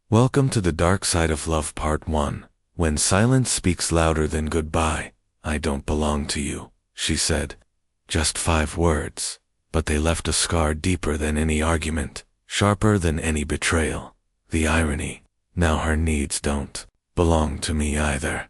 Welcome to the Dark Side of Love Part 1. When silence speaks louder than goodbye, I don't belong to you, she said. Just 5 words, but they left a scar deeper than any argument, sharper than any betrayal. The irony, now her needs don't belong to me either.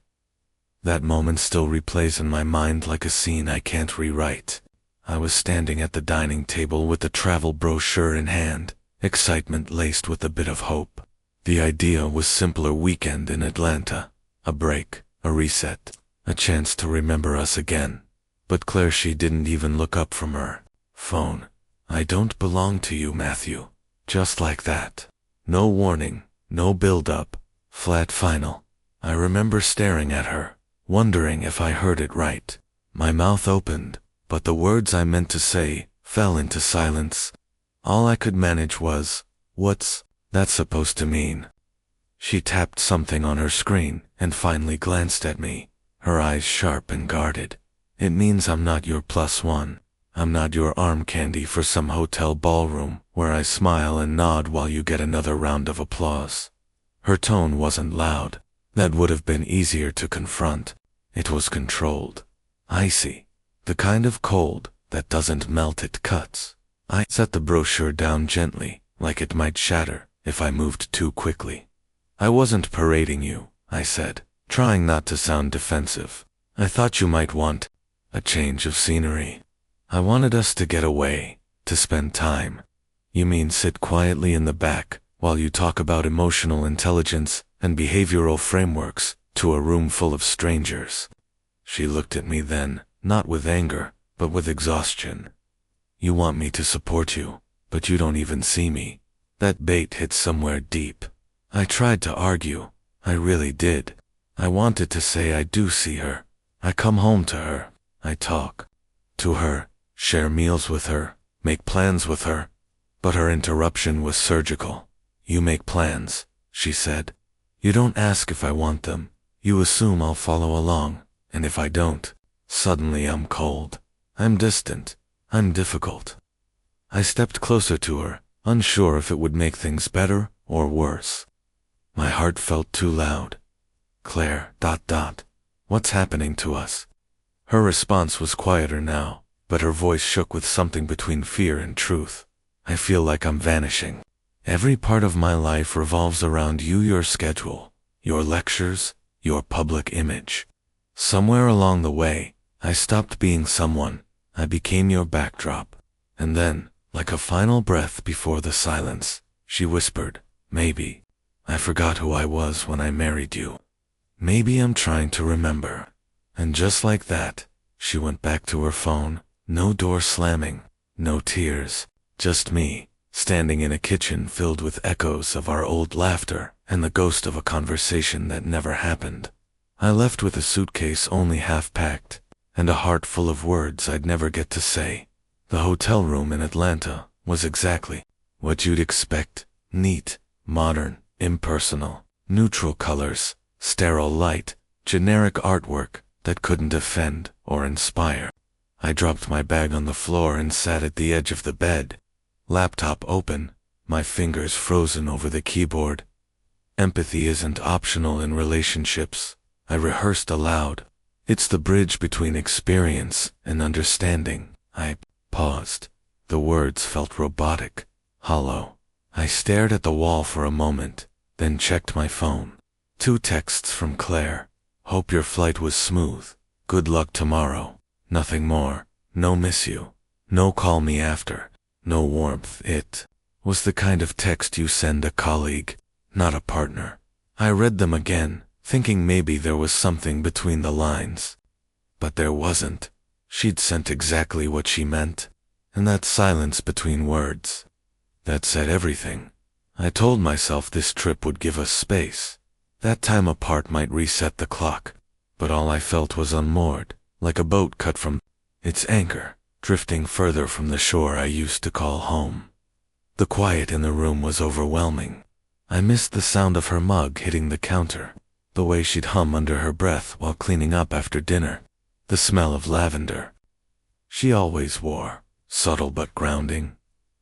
That moment still replays in my mind like a scene I can't rewrite. I was standing at the dining table with the travel brochure in hand, excitement laced with a bit of hope. The idea was simpler weekend in Atlanta. A break, a reset, a chance to remember us again. But Claire, she didn't even look up from her phone. I don't belong to you, Matthew. Just like that. No warning, no build-up, flat final. I remember staring at her, wondering if I heard it right. My mouth opened, but the words I meant to say fell into silence. All I could manage was, "What's that supposed to mean?" She tapped something on her screen and finally glanced at me, her eyes sharp and guarded. "It means I'm not your +1. I'm not your arm candy for some hotel ballroom where I smile and nod while you get another round of applause." Her tone wasn't loud. That would have been easier to confront. It was controlled. Icy. The kind of cold that doesn't melt, it cuts. I set the brochure down gently, like it might shatter if I moved too quickly. "I wasn't parading you," I said, trying not to sound defensive. "I thought you might want a change of scenery. I wanted us to get away, to spend time." "You mean sit quietly in the back while you talk about emotional intelligence and behavioral frameworks to a room full of strangers?" She looked at me then, not with anger, but with exhaustion. "You want me to support you, but you don't even see me." That bait hit somewhere deep. I tried to argue. I really did. I wanted to say I do see her. I come home to her. I talk to her, share meals with her, make plans with her. But her interruption was surgical. "You make plans," she said. "You don't ask if I want them. You assume I'll follow along, and if I don't, suddenly I'm cold. I'm distant. I'm difficult." I stepped closer to her, unsure if it would make things better or worse. My heart felt too loud. "Claire, what's happening to us?" Her response was quieter now, but her voice shook with something between fear and truth. "I feel like I'm vanishing. Every part of my life revolves around you, your schedule, your lectures, your public image. Somewhere along the way, I stopped being someone. I became your backdrop." And then, like a final breath before the silence, she whispered, "Maybe I forgot who I was when I married you. Maybe I'm trying to remember." And just like that, she went back to her phone. No door slamming, no tears, just me, standing in a kitchen filled with echoes of our old laughter and the ghost of a conversation that never happened. I left with a suitcase only half packed, and a heart full of words I'd never get to say. The hotel room in Atlanta was exactly what you'd expect: neat, modern, impersonal, neutral colors, sterile light, generic artwork that couldn't offend or inspire. I dropped my bag on the floor and sat at the edge of the bed, laptop open, my fingers frozen over the keyboard. "Empathy isn't optional in relationships," I rehearsed aloud. "It's the bridge between experience and understanding." I paused. The words felt robotic, hollow. I stared at the wall for a moment, then checked my phone. 2 texts from Claire. "Hope your flight was smooth. Good luck tomorrow." Nothing more. No miss you. No call me after. No warmth. It was the kind of text you send a colleague, not a partner. I read them again, thinking maybe there was something between the lines. But there wasn't. She'd sent exactly what she meant. And that silence between words, that said everything. I told myself this trip would give us space. That time apart might reset the clock. But all I felt was unmoored, like a boat cut from its anchor, drifting further from the shore I used to call home. The quiet in the room was overwhelming. I missed the sound of her mug hitting the counter, the way she'd hum under her breath while cleaning up after dinner, the smell of lavender she always wore, subtle but grounding.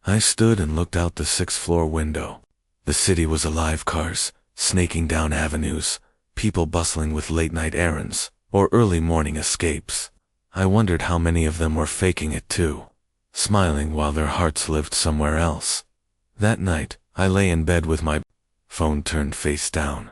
I stood and looked out the 6th floor window. The city was alive, cars snaking down avenues, people bustling with late-night errands or early morning escapes. I wondered how many of them were faking it too, smiling while their hearts lived somewhere else. That night, I lay in bed with my phone turned face down.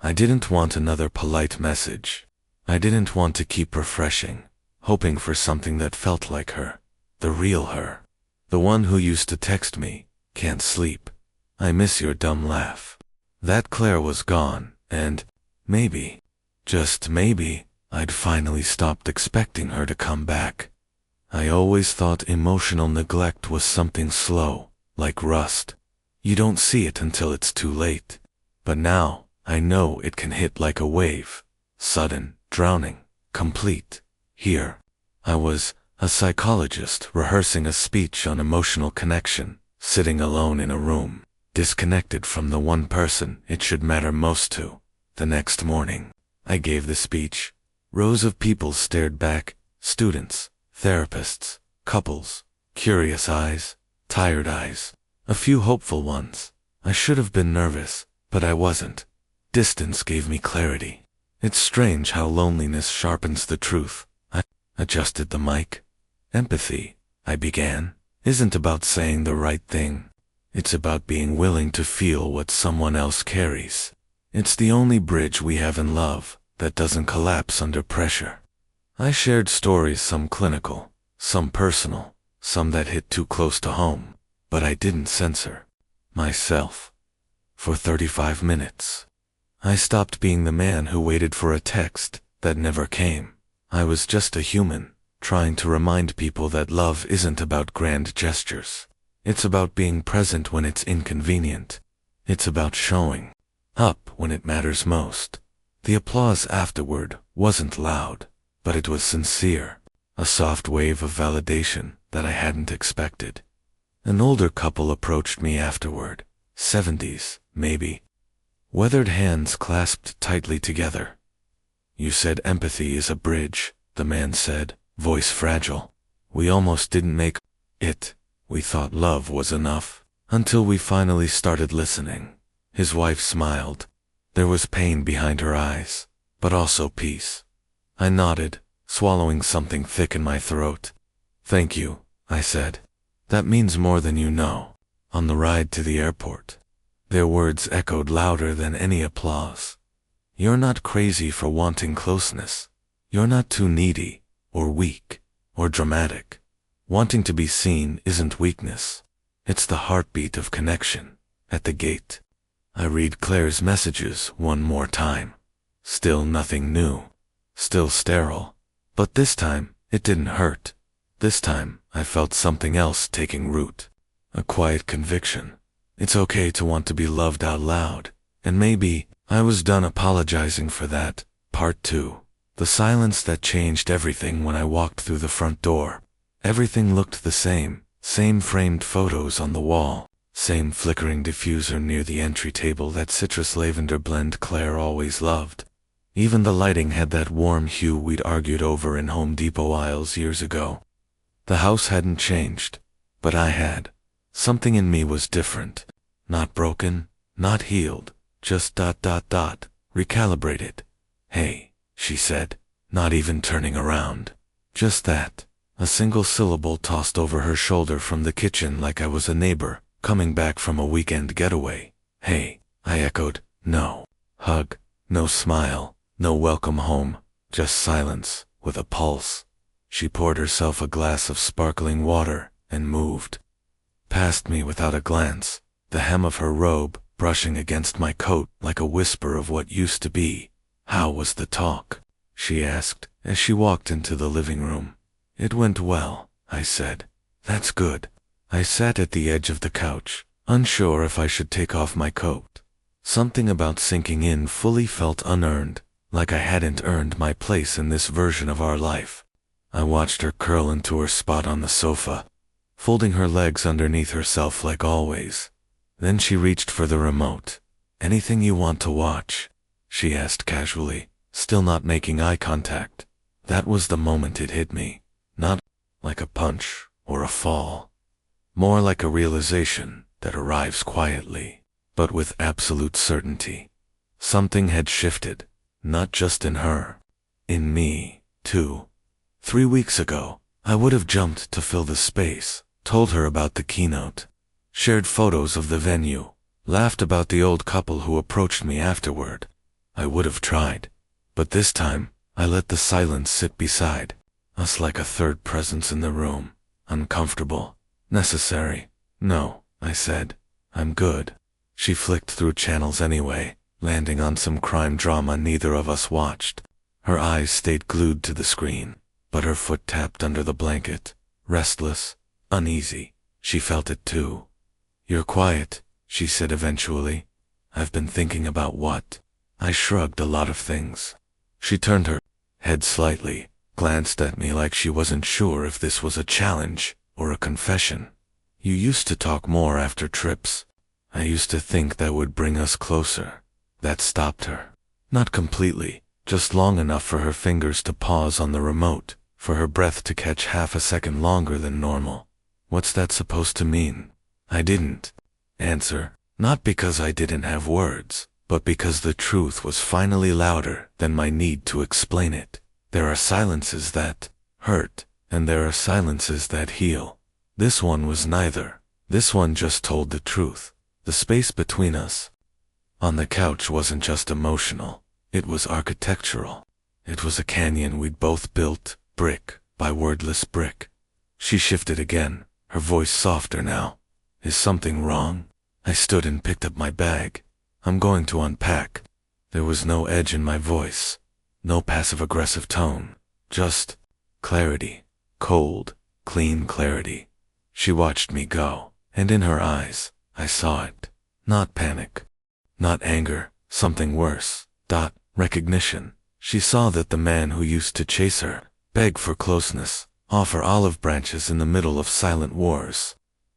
I didn't want another polite message. I didn't want to keep refreshing, hoping for something that felt like her, the real her. The one who used to text me, "Can't sleep. I miss your dumb laugh." That Claire was gone, and maybe, just maybe, I'd finally stopped expecting her to come back. I always thought emotional neglect was something slow, like rust. You don't see it until it's too late. But now, I know it can hit like a wave. Sudden, drowning, complete. Here, I was, a psychologist rehearsing a speech on emotional connection, sitting alone in a room, disconnected from the one person it should matter most to. The next morning, I gave the speech. Rows of people stared back, students, therapists, couples, curious eyes, tired eyes, a few hopeful ones. I should have been nervous, but I wasn't. Distance gave me clarity. It's strange how loneliness sharpens the truth. I adjusted the mic. Empathy, I began, isn't about saying the right thing. It's about being willing to feel what someone else carries. It's the only bridge we have in love that doesn't collapse under pressure. I shared stories, some clinical, some personal, some that hit too close to home, but I didn't censor myself. For 35 minutes, I stopped being the man who waited for a text that never came. I was just a human, trying to remind people that love isn't about grand gestures. It's about being present when it's inconvenient. It's about showing up when it matters most. The applause afterward wasn't loud, but it was sincere, a soft wave of validation that I hadn't expected. An older couple approached me afterward, 70s, maybe, weathered hands clasped tightly together. "You said empathy is a bridge," the man said, voice fragile. "We almost didn't make it. We thought love was enough, until we finally started listening." His wife smiled. There was pain behind her eyes, but also peace. I nodded, swallowing something thick in my throat. "Thank you," I said. "That means more than you know." On the ride to the airport, their words echoed louder than any applause. "You're not crazy for wanting closeness. You're not too needy, or weak, or dramatic. Wanting to be seen isn't weakness. It's the heartbeat of connection." At the gate, I read Claire's messages one more time. Still nothing new. Still sterile. But this time, it didn't hurt. This time, I felt something else taking root. A quiet conviction. It's okay to want to be loved out loud. And maybe, I was done apologizing for that. Part 2. The silence that changed everything when I walked through the front door. Everything looked the same framed photos on the wall, same flickering diffuser near the entry table, that citrus lavender blend Claire always loved. Even the lighting had that warm hue we'd argued over in Home Depot aisles years ago. The house hadn't changed, but I had. Something in me was different. Not broken, not healed, just recalibrated. "Hey," she said, not even turning around. Just that. A single syllable tossed over her shoulder from the kitchen like I was a neighbor coming back from a weekend getaway. "Hey," I echoed. No hug, no smile, no welcome home, just silence with a pulse. She poured herself a glass of sparkling water and moved past me without a glance, the hem of her robe brushing against my coat like a whisper of what used to be. "How was the talk?" she asked as she walked into the living room. "It went well," I said. "That's good." I sat at the edge of the couch, unsure if I should take off my coat. Something about sinking in fully felt unearned, like I hadn't earned my place in this version of our life. I watched her curl into her spot on the sofa, folding her legs underneath herself like always. Then she reached for the remote. "Anything you want to watch?" she asked casually, still not making eye contact. That was the moment it hit me. Not like a punch or a fall. More like a realization that arrives quietly. but with absolute certainty. Something had shifted, not just in her, in me, too. 3 weeks ago, I would have jumped to fill the space, told her about the keynote, shared photos of the venue, laughed about the old couple who approached me afterward. I would have tried, but this time, I let the silence sit beside us like a third presence in the room, uncomfortable, necessary. No, I said, I'm good. She flicked through channels anyway, landing on some crime drama neither of us watched. Her eyes stayed glued to the screen, but her foot tapped under the blanket, restless, uneasy. She felt it too. You're quiet, she said eventually. I've been thinking about what? I shrugged. A lot of things. She turned her head slightly, glanced at me like she wasn't sure if this was a challenge or a confession. You used to talk more after trips. I used to think that would bring us closer. That stopped her. Not completely, just long enough for her fingers to pause on the remote, for her breath to catch half a second longer than normal. What's that supposed to mean? I didn't answer, not because I didn't have words, but because the truth was finally louder than my need to explain it. There are silences that hurt, and there are silences that heal. This one was neither. This one just told the truth. The space between us on the couch wasn't just emotional, it was architectural. It was a canyon we'd both built, brick by wordless brick. She shifted again, her voice softer now. Is something wrong? I stood and picked up my bag. I'm going to unpack. There was no edge in my voice, no passive-aggressive tone, just clarity, cold, clean clarity. She watched me go, and in her eyes, I saw it. Not panic, not anger, something worse. Recognition. She saw that the man who used to chase her, beg for closeness, offer olive branches in the middle of silent wars.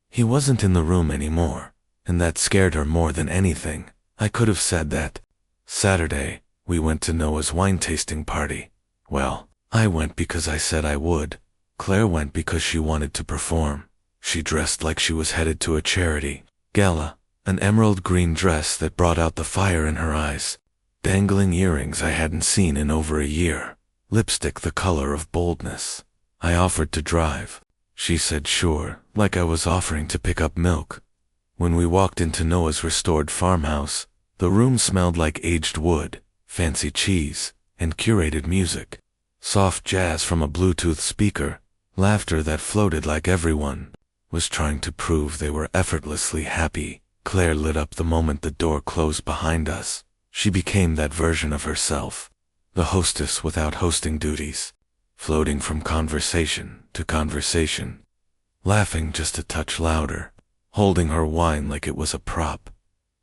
He wasn't in the room anymore, and that scared her more than anything. I could have said that. Saturday, we went to Noah's wine tasting party. Well, I went because I said I would. Claire went because she wanted to perform. She dressed like she was headed to a charity gala, an emerald green dress that brought out the fire in her eyes, dangling earrings I hadn't seen in over a year, lipstick the color of boldness. I offered to drive. She said sure, like I was offering to pick up milk. When we walked into Noah's restored farmhouse, the room smelled like aged wood, fancy cheese, and curated music. Soft jazz from a Bluetooth speaker, laughter that floated like everyone was trying to prove they were effortlessly happy. Claire lit up the moment the door closed behind us. She became that version of herself, the hostess without hosting duties, floating from conversation to conversation, laughing just a touch louder, holding her wine like it was a prop,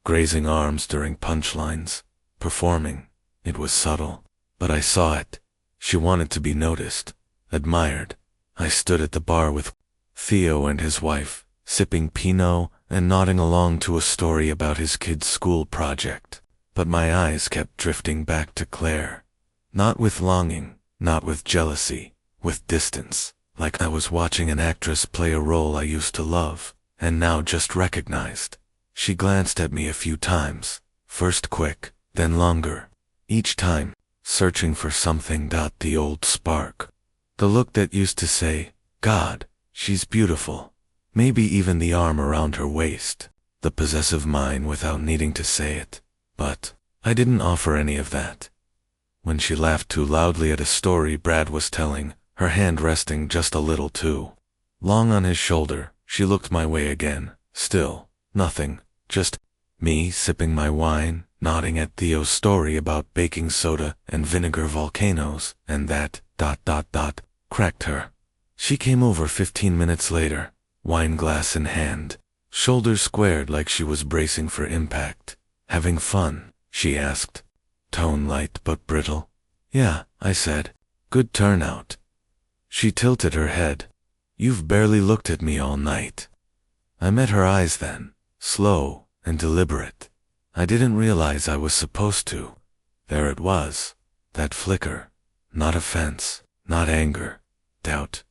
grazing arms during punchlines, performing. It was subtle, but I saw it. She wanted to be noticed, admired. I stood at the bar with Theo and his wife, sipping Pinot and nodding along to a story about his kid's school project. But my eyes kept drifting back to Claire. Not with longing, not with jealousy, with distance, like I was watching an actress play a role I used to love, and now just recognized. She glanced at me a few times, first quick, then longer, each time, searching for something. The old spark. The look that used to say, God, she's beautiful. Maybe even the arm around her waist. The possessive mind without needing to say it. But I didn't offer any of that. When she laughed too loudly at a story Brad was telling, her hand resting just a little too long on his shoulder, she looked my way again. Still, nothing, just me sipping my wine, nodding at Theo's story about baking soda and vinegar volcanoes, and that, cracked her. She came over 15 minutes later, wine glass in hand, shoulders squared like she was bracing for impact. Having fun? She asked. Tone light but brittle. Yeah, I said. Good turnout. She tilted her head. You've barely looked at me all night. I met her eyes then, slow and deliberate. I didn't realize I was supposed to. There it was, that flicker. Not offense, not anger. Doubt.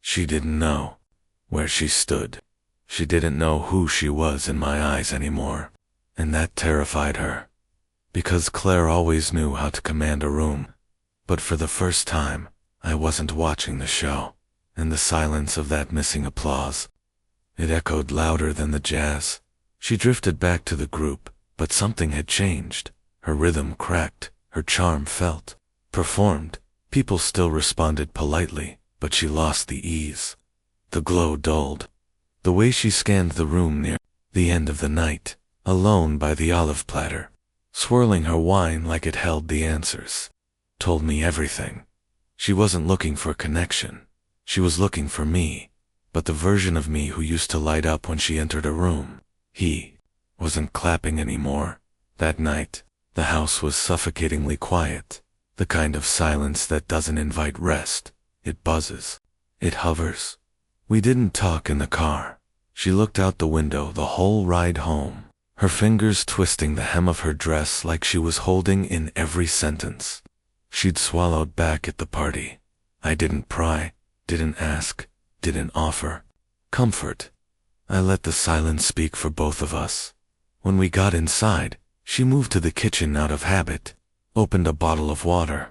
She didn't know where she stood. She didn't know who she was in my eyes anymore. and that terrified her. Because Claire always knew how to command a room. But for the first time, I wasn't watching the show, and the silence of that missing applause. It echoed louder than the jazz. She drifted back to the group, but something had changed. Her rhythm cracked, her charm felt, performed. People still responded politely, but she lost the ease. The glow dulled. The way she scanned the room near the end of the night, alone by the olive platter, swirling her wine like it held the answers, told me everything. She wasn't looking for connection. She was looking for me, but the version of me who used to light up when she entered a room. He wasn't clapping anymore. That night, the house was suffocatingly quiet, the kind of silence that doesn't invite rest. It buzzes. It hovers. We didn't talk in the car. She looked out the window the whole ride home, her fingers twisting the hem of her dress like she was holding in every sentence. She'd swallowed back at the party. I didn't pry, didn't ask, didn't offer comfort. I let the silence speak for both of us. When we got inside, she moved to the kitchen out of habit, opened a bottle of water,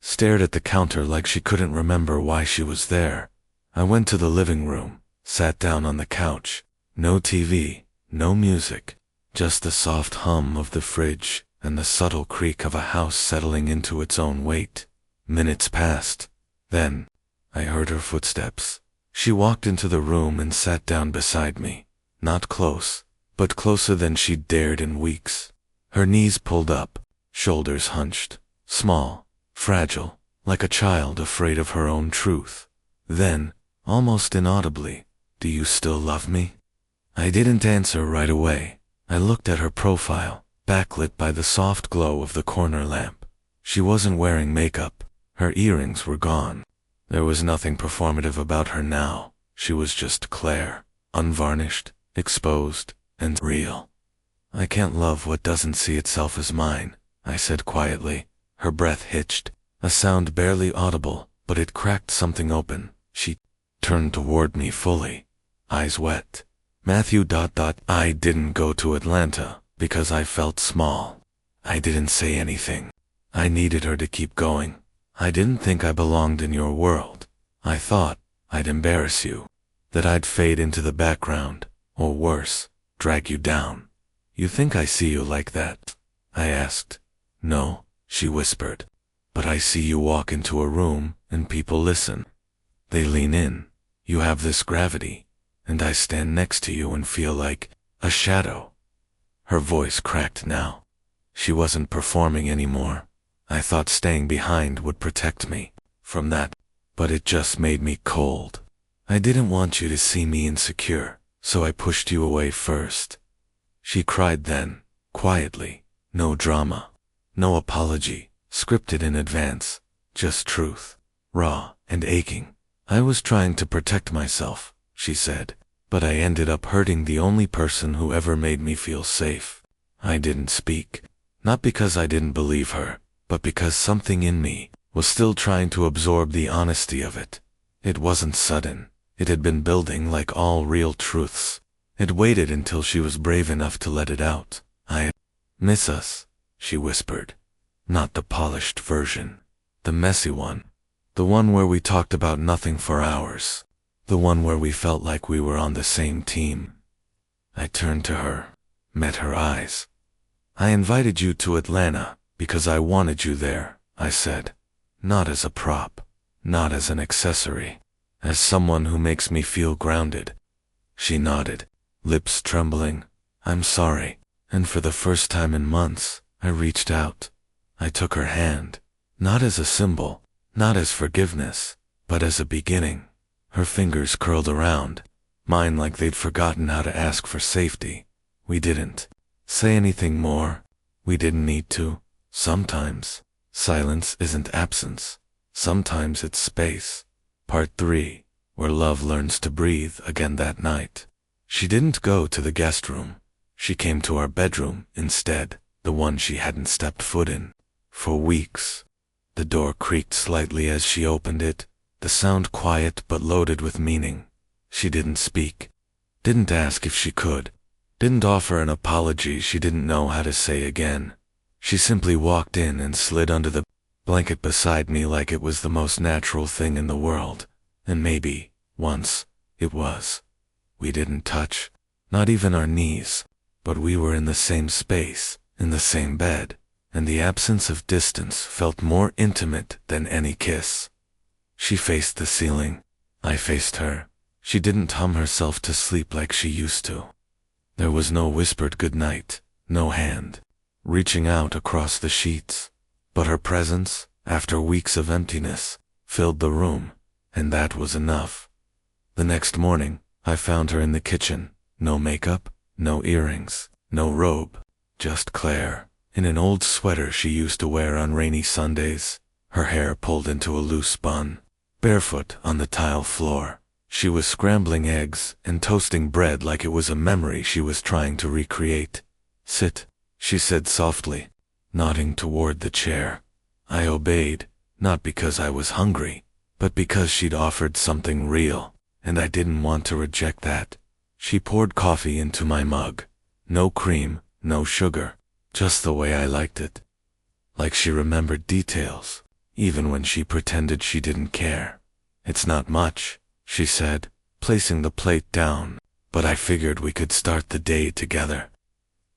stared at the counter like she couldn't remember why she was there. I went to the living room, sat down on the couch. No TV, no music, just the soft hum of the fridge and the subtle creak of a house settling into its own weight. Minutes passed. Then, I heard her footsteps. She walked into the room and sat down beside me. Not close, but closer than she'd dared in weeks. Her knees pulled up, shoulders hunched, small, fragile, like a child afraid of her own truth. Then, almost inaudibly, "Do you still love me?" I didn't answer right away. I looked at her profile, backlit by the soft glow of the corner lamp. She wasn't wearing makeup. Her earrings were gone. There was nothing performative about her now. She was just Claire, unvarnished, exposed, and real. "I can't love what doesn't see itself as mine," I said quietly. Her breath hitched, a sound barely audible, but it cracked something open. She turned toward me fully, eyes wet. Matthew. I didn't go to Atlanta because I felt small. I didn't say anything. I needed her to keep going. I didn't think I belonged in your world. I thought I'd embarrass you, that I'd fade into the background, or worse, drag you down. "You think I see you like that?" I asked. "No," she whispered. "But I see you walk into a room and people listen. They lean in. You have this gravity, and I stand next to you and feel like a shadow." Her voice cracked now. She wasn't performing anymore. I thought staying behind would protect me from that, but it just made me cold. "I didn't want you to see me insecure, so I pushed you away first." She cried then, quietly. No drama, no apology, scripted in advance, just truth, raw and aching. "I was trying to protect myself," she said, "but I ended up hurting the only person who ever made me feel safe." I didn't speak, not because I didn't believe her, but because something in me was still trying to absorb the honesty of it. It wasn't sudden. It had been building like all real truths. It waited until she was brave enough to let it out. "I miss us," she whispered. "Not the polished version. The messy one. The one where we talked about nothing for hours. The one where we felt like we were on the same team." I turned to her, met her eyes. "I invited you to Atlanta because I wanted you there," I said. "Not as a prop, not as an accessory, as someone who makes me feel grounded." She nodded, lips trembling. "I'm sorry." And for the first time in months, I reached out. I took her hand, not as a symbol, not as forgiveness, but as a beginning. Her fingers curled around mine like they'd forgotten how to ask for safety. We didn't say anything more. We didn't need to. Sometimes silence isn't absence. Sometimes it's space. Part 3, where love learns to breathe again that night. She didn't go to the guest room. She came to our bedroom instead, the one she hadn't stepped foot in for weeks. The door creaked slightly as she opened it, the sound quiet but loaded with meaning. She didn't speak, didn't ask if she could, Didn't offer an apology she didn't know how to say again. She simply walked in and slid under the blanket beside me like it was the most natural thing in the world. And maybe, once, it was. We didn't touch, not even our knees, but we were in the same space, in the same bed, and the absence of distance felt more intimate than any kiss. She faced the ceiling. I faced her. She didn't hum herself to sleep like she used to. There was no whispered goodnight, no hand reaching out across the sheets, but her presence, after weeks of emptiness, filled the room, and that was enough. The next morning, I found her in the kitchen. No makeup, no earrings, no robe, just Claire, in an old sweater she used to wear on rainy Sundays, her hair pulled into a loose bun, barefoot on the tile floor. She was scrambling eggs and toasting bread like it was a memory she was trying to recreate. "Sit," she said softly, nodding toward the chair. I obeyed, not because I was hungry, but because she'd offered something real, and I didn't want to reject that. She poured coffee into my mug. No cream, no sugar, just the way I liked it. Like she remembered details, even when she pretended she didn't care. "It's not much," she said, placing the plate down, "but I figured we could start the day together."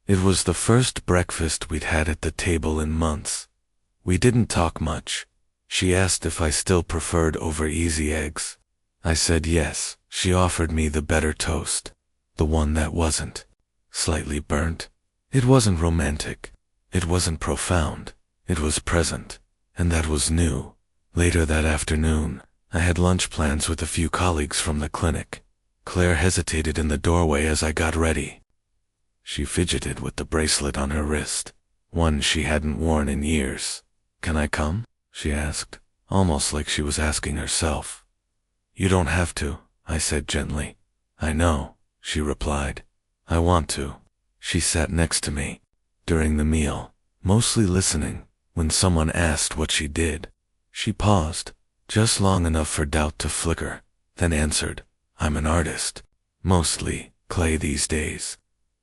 It was the first breakfast we'd had at the table in months. We didn't talk much. She asked if I still preferred over easy eggs. I said yes. She offered me the better toast, the one that wasn't slightly burnt. It wasn't romantic. It wasn't profound. It was present, and that was new. Later that afternoon, I had lunch plans with a few colleagues from the clinic. Claire hesitated in the doorway as I got ready. She fidgeted with the bracelet on her wrist, one she hadn't worn in years. "Can I come?" she asked, almost like she was asking herself. "You don't have to," I said gently. "I know," she replied. "I want to." She sat next to me during the meal, mostly listening. When someone asked what she did, she paused, just long enough for doubt to flicker, then answered, "I'm an artist. Mostly clay these days."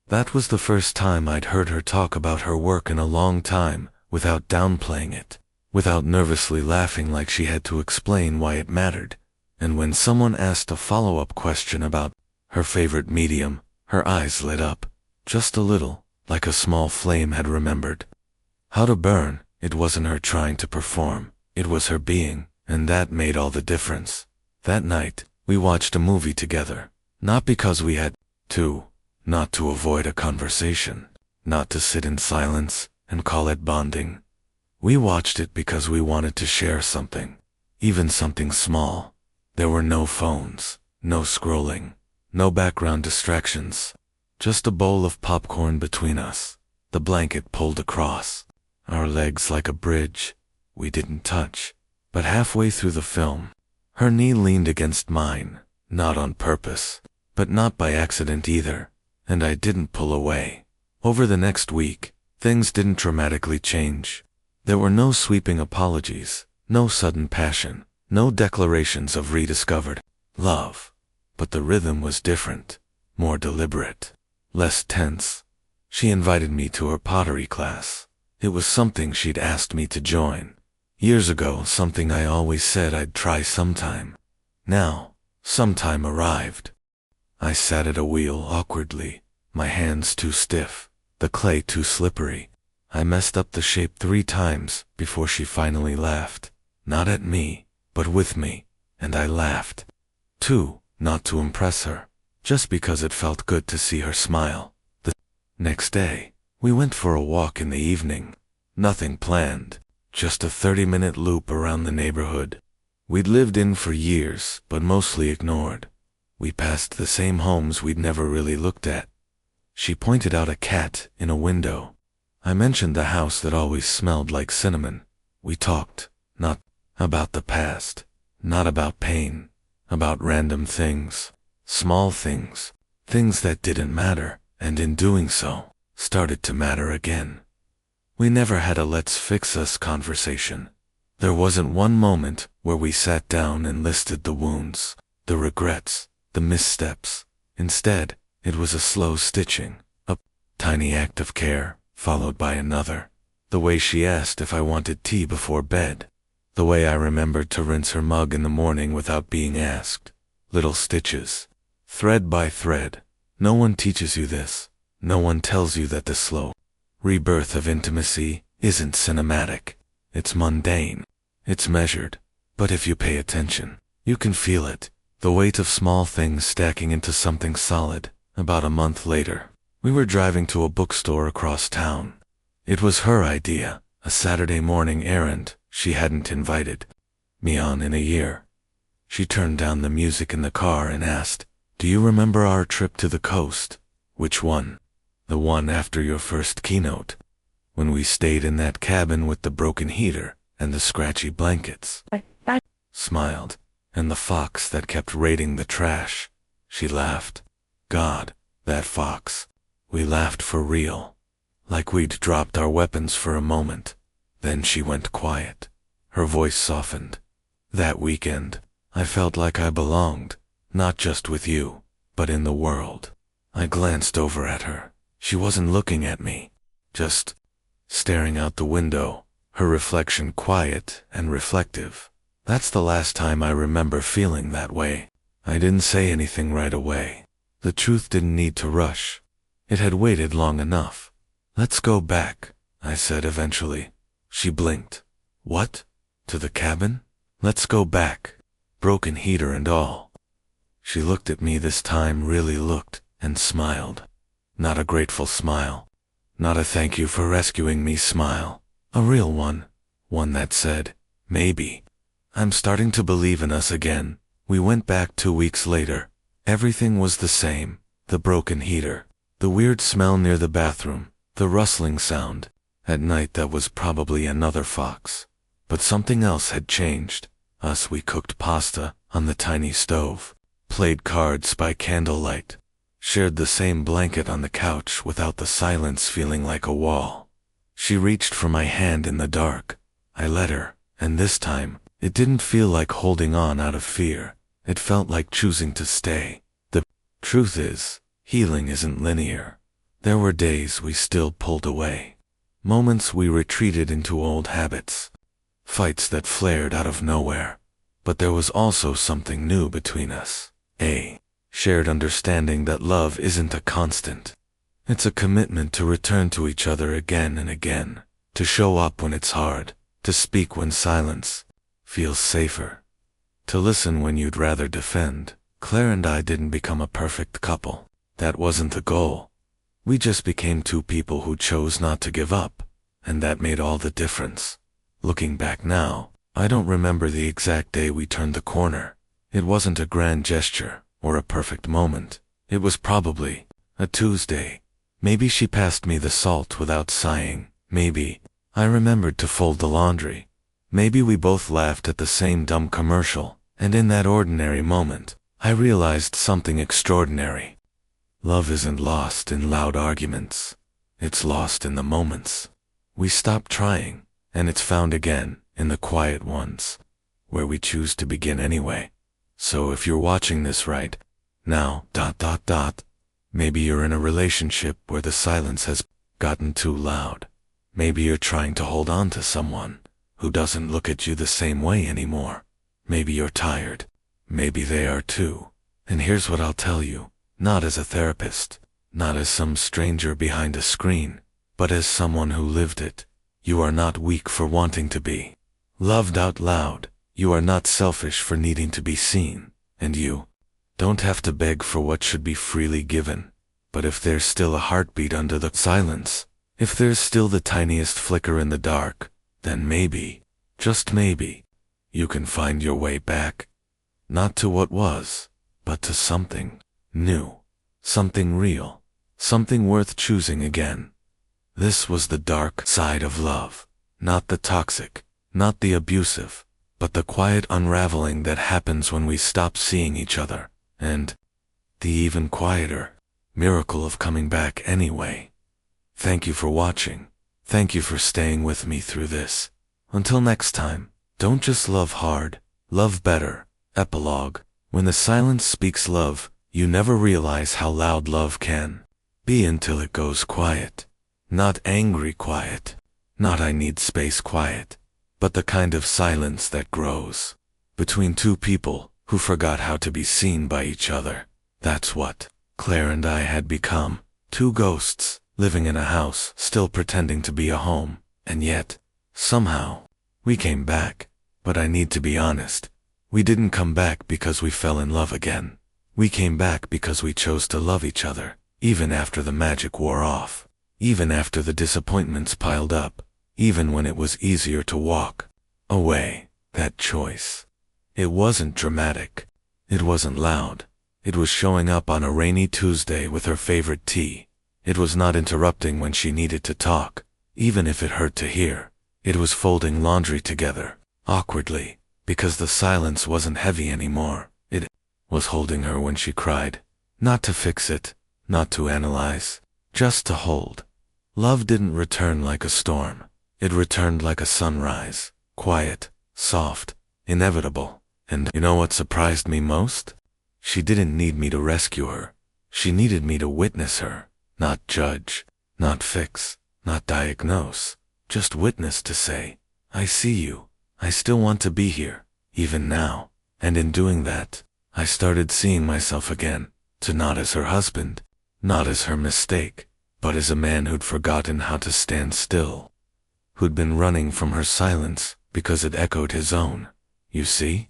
That was the first time I'd heard her talk about her work in a long time, without downplaying it, without nervously laughing like she had to explain why it mattered. And when someone asked a follow-up question about her favorite medium, her eyes lit up, just a little, like a small flame had remembered how to burn. It wasn't her trying to perform, it was her being, and that made all the difference. That night, we watched a movie together, not because we had to, not to avoid a conversation, not to sit in silence and call it bonding. We watched it because we wanted to share something, even something small. There were no phones, no scrolling, no background distractions, just a bowl of popcorn between us, the blanket pulled across, our legs like a bridge. We didn't touch, but halfway through the film, her knee leaned against mine, not on purpose, but not by accident either, and I didn't pull away. Over the next week, things didn't dramatically change. There were no sweeping apologies, no sudden passion, no declarations of rediscovered love. But the rhythm was different, more deliberate, less tense. She invited me to her pottery class. It was something she'd asked me to join. Years ago, something I always said I'd try sometime. Now, sometime arrived. I sat at a wheel awkwardly, my hands too stiff, the clay too slippery. I messed up the shape 3 times before she finally laughed. Not at me, but with me, and I laughed, too, not to impress her, just because it felt good to see her smile. The next day, we went for a walk in the evening. Nothing planned, just a 30-minute loop around the neighborhood. We'd lived in for years, but mostly ignored. We passed the same homes we'd never really looked at. She pointed out a cat in a window. I mentioned the house that always smelled like cinnamon. We talked, not about the past, not about pain, about random things, small things, things that didn't matter, and in doing so, started to matter again. We never had a "let's fix us" conversation. There wasn't one moment where we sat down and listed the wounds, the regrets, the missteps. Instead, it was a slow stitching, tiny act of care, followed by another. The way she asked if I wanted tea before bed. The way I remembered to rinse her mug in the morning without being asked. Little stitches. Thread by thread. No one teaches you this. No one tells you that the slow rebirth of intimacy isn't cinematic. It's mundane. It's measured. But if you pay attention, you can feel it. The weight of small things stacking into something solid. About a month later, we were driving to a bookstore across town. It was her idea, a Saturday morning errand she hadn't invited me on in a year. She turned down the music in the car and asked, "Do you remember our trip to the coast?" "Which one?" "The one after your first keynote. When we stayed in that cabin with the broken heater and the scratchy blankets." I smiled. "And the fox that kept raiding the trash." She laughed. "God, that fox." We laughed for real. Like we'd dropped our weapons for a moment. Then she went quiet. Her voice softened. "That weekend, I felt like I belonged, not just with you, but in the world." I glanced over at her. She wasn't looking at me, just staring out the window, her reflection quiet and reflective. That's the last time I remember feeling that way. I didn't say anything right away. The truth didn't need to rush. It had waited long enough. "Let's go back," I said eventually. She blinked. "What? To the cabin?" "Let's go back. Broken heater and all." She looked at me this time, really looked, and smiled. Not a grateful smile. Not a thank you for rescuing me smile. A real one. One that said, "Maybe. I'm starting to believe in us again." We went back 2 weeks later. Everything was the same. The broken heater. The weird smell near the bathroom. The rustling sound. At night that was probably another fox. But something else had changed. We cooked pasta on the tiny stove. Played cards by candlelight. Shared the same blanket on the couch without the silence feeling like a wall. She reached for my hand in the dark. I let her, and this time, it didn't feel like holding on out of fear. It felt like choosing to stay. The truth is, healing isn't linear. There were days we still pulled away. Moments we retreated into old habits. Fights that flared out of nowhere. But there was also something new between us. A shared understanding that love isn't a constant. It's a commitment to return to each other again and again. To show up when it's hard. To speak when silence feels safer. To listen when you'd rather defend. Claire and I didn't become a perfect couple. That wasn't the goal. We just became two people who chose not to give up, and that made all the difference. Looking back now, I don't remember the exact day we turned the corner. It wasn't a grand gesture, or a perfect moment. It was probably a Tuesday. Maybe she passed me the salt without sighing. Maybe I remembered to fold the laundry. Maybe we both laughed at the same dumb commercial, and in that ordinary moment, I realized something extraordinary. Love isn't lost in loud arguments. It's lost in the moments. We stop trying, and it's found again in the quiet ones, where we choose to begin anyway. So if you're watching this right now, maybe you're in a relationship where the silence has gotten too loud. Maybe you're trying to hold on to someone who doesn't look at you the same way anymore. Maybe you're tired. Maybe they are too. And here's what I'll tell you. Not as a therapist, not as some stranger behind a screen, but as someone who lived it. You are not weak for wanting to be loved out loud. You are not selfish for needing to be seen. And you don't have to beg for what should be freely given. But if there's still a heartbeat under the silence, if there's still the tiniest flicker in the dark, then maybe, just maybe, you can find your way back. Not to what was, but to something new, something real, something worth choosing again. This was the dark side of love, not the toxic, not the abusive, but the quiet unraveling that happens when we stop seeing each other, and the even quieter miracle of coming back anyway. Thank you for watching. Thank you for staying with me through this. Until next time, don't just love hard, love better. Epilogue. When the silence speaks love, you never realize how loud love can Be until it goes quiet. Not angry quiet. Not I need space quiet. But the kind of silence that grows between two people who forgot how to be seen by each other. That's what Claire and I had become. Two ghosts, living in a house, still pretending to be a home. And yet, somehow, we came back. But I need to be honest. We didn't come back because we fell in love again. We came back because we chose to love each other, even after the magic wore off. Even after the disappointments piled up. Even when it was easier to walk away. That choice. It wasn't dramatic. It wasn't loud. It was showing up on a rainy Tuesday with her favorite tea. It was not interrupting when she needed to talk, even if it hurt to hear. It was folding laundry together, awkwardly, because the silence wasn't heavy anymore. It was holding her when she cried. Not to fix it, not to analyze, just to hold. Love didn't return like a storm. It returned like a sunrise, quiet, soft, inevitable. And you know what surprised me most? She didn't need me to rescue her. She needed me to witness her, not judge, not fix, not diagnose, just witness, to say, I see you. I still want to be here, even now. And in doing that, I started seeing myself again, to not as her husband, not as her mistake, but as a man who'd forgotten how to stand still, who'd been running from her silence because it echoed his own. You see?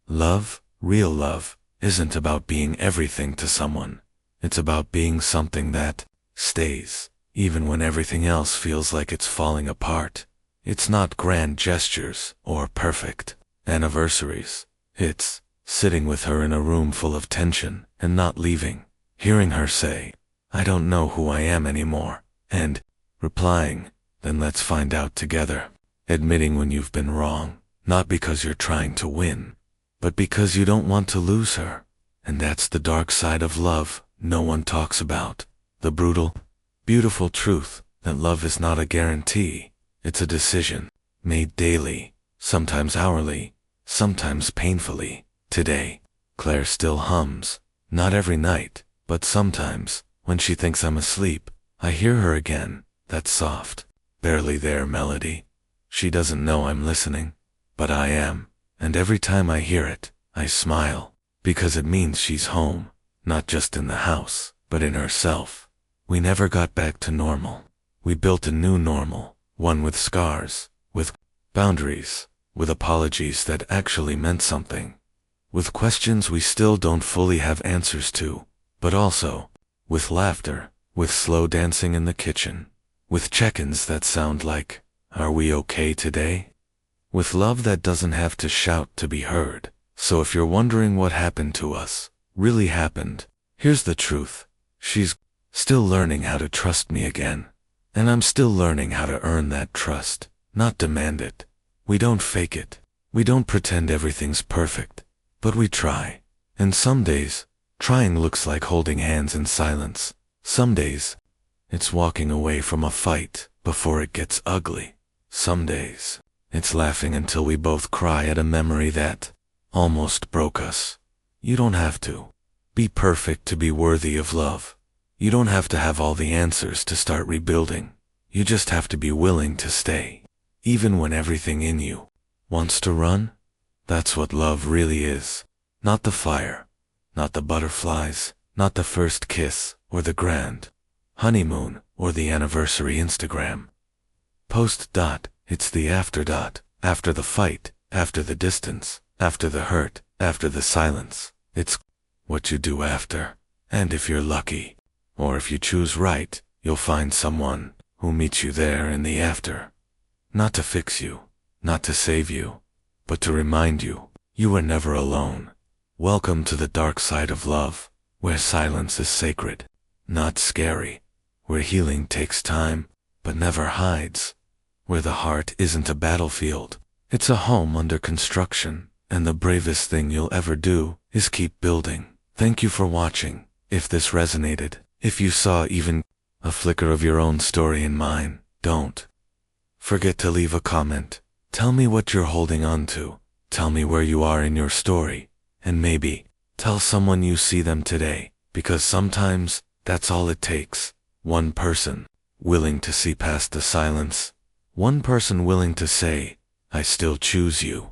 Love, real love, isn't about being everything to someone. It's about being something that stays, even when everything else feels like it's falling apart. It's not grand gestures or perfect anniversaries. It's sitting with her in a room full of tension and not leaving, hearing her say, I don't know who I am anymore, and replying, then let's find out together. Admitting when you've been wrong, not because you're trying to win, but because you don't want to lose her. And that's the dark side of love no one talks about. The brutal, beautiful truth that love is not a guarantee. It's a decision, made daily, sometimes hourly, sometimes painfully. Today, Claire still hums, not every night, but sometimes, when she thinks I'm asleep, I hear her again, that soft, barely there melody. She doesn't know I'm listening, but I am, and every time I hear it, I smile, because it means she's home, not just in the house, but in herself. We never got back to normal. We built a new normal, one with scars, with boundaries, with apologies that actually meant something, with questions we still don't fully have answers to, but also, with laughter, with slow dancing in the kitchen, with check-ins that sound like, are we okay today? With love that doesn't have to shout to be heard. So if you're wondering what happened to us, really happened, here's the truth. She's still learning how to trust me again. And I'm still learning how to earn that trust, not demand it. We don't fake it. We don't pretend everything's perfect. But we try. And some days, trying looks like holding hands in silence. Some days, it's walking away from a fight before it gets ugly. Some days, it's laughing until we both cry at a memory that almost broke us. You don't have to be perfect to be worthy of love. You don't have to have all the answers to start rebuilding. You just have to be willing to stay, even when everything in you wants to run. That's what love really is. Not the fire, not the butterflies, not the first kiss, or the grand honeymoon, or the anniversary Instagram post. It's the after. After the fight, after the distance, after the hurt, after the silence. It's what you do after. And if you're lucky, or if you choose right, you'll find someone who meets you there in the after. Not to fix you, not to save you, but to remind you, you were never alone. Welcome to the dark side of love, where silence is sacred, not scary, where healing takes time, but never hides, where the heart isn't a battlefield, it's a home under construction, and the bravest thing you'll ever do is keep building. Thank you for watching. If this resonated, if you saw even a flicker of your own story in mine, don't forget to leave a comment. Tell me what you're holding on to. Tell me where you are in your story, and maybe tell someone you see them today, because sometimes that's all it takes. One person, willing to see past the silence. One person willing to say, I still choose you.